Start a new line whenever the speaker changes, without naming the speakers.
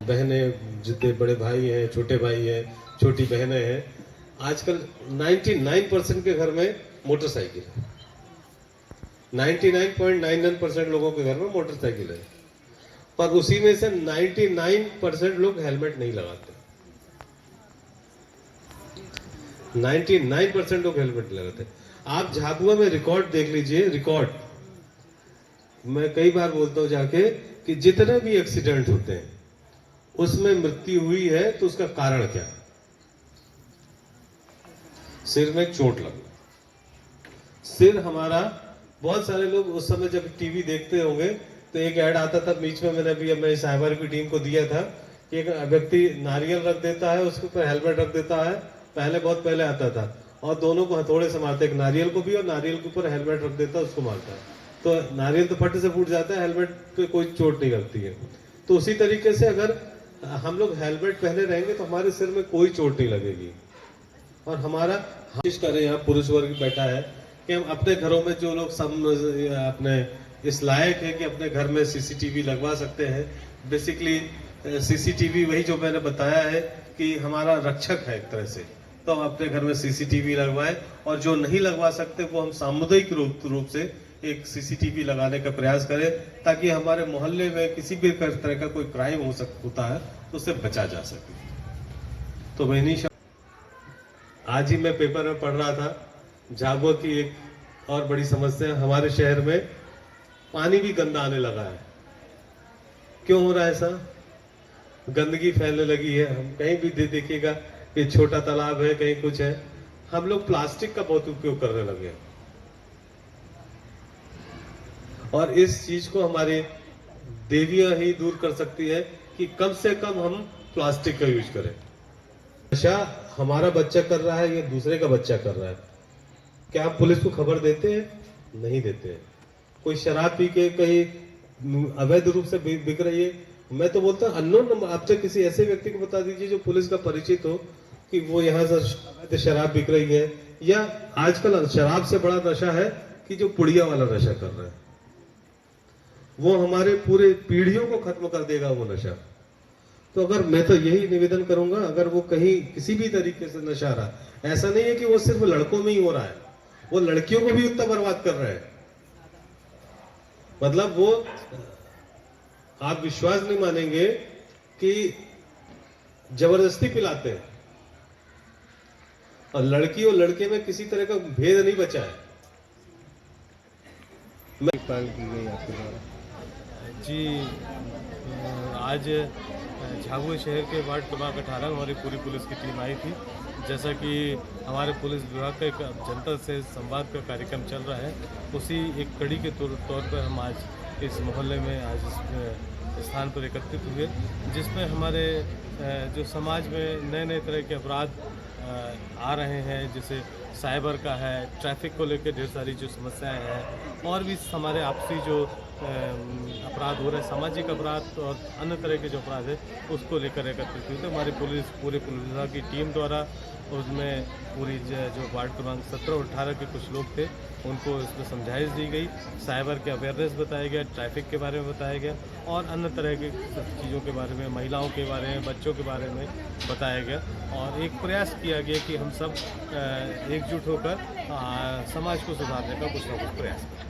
बहनें, जितने बड़े भाई हैं, छोटे भाई हैं, छोटी बहनें हैं, आजकल 99% के घर में मोटरसाइकिल है। 99.99% लोगों के घर में मोटरसाइकिल है, पर उसी में से 99% लोग हेलमेट नहीं लगाते। 99% लोग हेलमेट लगाते। आप झाबुआ में रिकॉर्ड देख लीजिए, रिकॉर्ड। मैं कई बार बोलता हूं जाके कि जितने भी एक्सीडेंट होते हैं उसमें मृत्यु हुई है तो उसका कारण क्या है? सिर में चोट लगना। सिर हमारा, बहुत सारे लोग उस समय जब टीवी देखते होंगे तो एक ऐड आता था बीच में, मैंने अभी अपने साइबर की टीम को दिया था कि एक व्यक्ति नारियल रख देता है, उसके ऊपर हेलमेट रख देता है, पहले बहुत पहले आता था, और दोनों को हथौड़े से मारते, एक नारियल को भी और नारियल के ऊपर हेलमेट रख देता है, उसको मारता है। तो नारियल तो फट से फूट जाता है, हेलमेट पे कोई चोट नहीं लगती है। तो उसी तरीके से अगर हम लोग हेलमेट पहने रहेंगे तो हमारे सिर में कोई चोट नहीं लगेगी। और हमारा कोशिश करें, यहाँ पुरुष वर्ग बैठा है, कि हम अपने घरों में जो लोग सब अपने इस लायक है कि अपने घर में सीसीटीवी लगवा सकते हैं। बेसिकली सीसीटीवी वही जो मैंने बताया है कि हमारा रक्षक है एक तरह से, तो हम अपने घर में सीसीटीवी लगवाएं, और जो नहीं लगवा सकते वो हम सामुदायिक रूप से एक सीसीटीवी लगाने का प्रयास करें, ताकि हमारे मोहल्ले में किसी भी तरह का कोई क्राइम होता है तो उससे बचा जा सके। तो मैं आज ही मैं पेपर में पढ़ रहा था, झाबुआ की एक और बड़ी समस्या, हमारे शहर में पानी भी गंदा आने लगा है। क्यों हो रहा है ऐसा? गंदगी फैलने लगी है। हम कहीं भी देखिएगा कि छोटा तालाब है, कहीं कुछ है, हम लोग प्लास्टिक का बहुत उपयोग करने लगे हैं। और इस चीज को हमारी देवियां ही दूर कर सकती है कि कम से कम हम प्लास्टिक का यूज करें। नशा हमारा बच्चा कर रहा है या दूसरे का बच्चा कर रहा है, क्या आप पुलिस को खबर देते हैं? नहीं देते हैं। कोई शराब पी के कहीं अवैध रूप से बिक रही है, मैं तो बोलता हूं अननोन नंबर, आप तो किसी ऐसे व्यक्ति को बता दीजिए जो पुलिस का परिचित हो कि वो यहाँ से शराब बिक रही है। या आजकल शराब से बड़ा नशा है कि जो पुड़िया वाला नशा कर रहा है, वो हमारे पूरे पीढ़ियों को खत्म कर देगा वो नशा। तो अगर मैं तो यही निवेदन करूंगा, अगर वो कहीं किसी भी तरीके से नशा रहा, ऐसा नहीं है कि वो सिर्फ लड़कों में ही हो रहा है, वो लड़कियों को भी उतना बर्बाद कर रहे हैं। मतलब वो, आप विश्वास नहीं मानेंगे कि जबरदस्ती पिलाते हैं, और लड़की और लड़के में किसी तरह का भेद नहीं बचा है।
पाल की गई आपके द्वारा
जी, आज झाबुआ शहर के वार्ड क्रमांक 18 हमारी पूरी पुलिस की टीम आई थी। जैसा कि हमारे पुलिस विभाग का एक जनता से संवाद का कार्यक्रम चल रहा है, उसी एक कड़ी के तौर पर हम आज इस मोहल्ले में आज इस स्थान पर एकत्रित हुए, जिसमें हमारे जो समाज में नए नए तरह के अपराध आ रहे हैं, जैसे साइबर का है, ट्रैफिक को लेकर ढेर सारी जो समस्याएं हैं, और भी हमारे आपसी जो अपराध हो रहे हैं, सामाजिक अपराध और अन्य तरह के जो अपराध है, उसको लेकर एकत्रित हुए थे। हमारी पूरे पुलिस विभाग की टीम द्वारा, उसमें पूरी जो वार्ड क्रमांक 17 और 18 के कुछ लोग थे, उनको इसमें समझाइश दी गई, साइबर के अवेयरनेस बताया गया, ट्रैफिक के बारे में बताया गया, और अन्य तरह की चीज़ों के बारे में, महिलाओं के बारे में, बच्चों के बारे में बताया गया। और एक प्रयास किया गया कि हम सब एकजुट होकर समाज को सुधारने का कुछ ना कुछ प्रयास करें।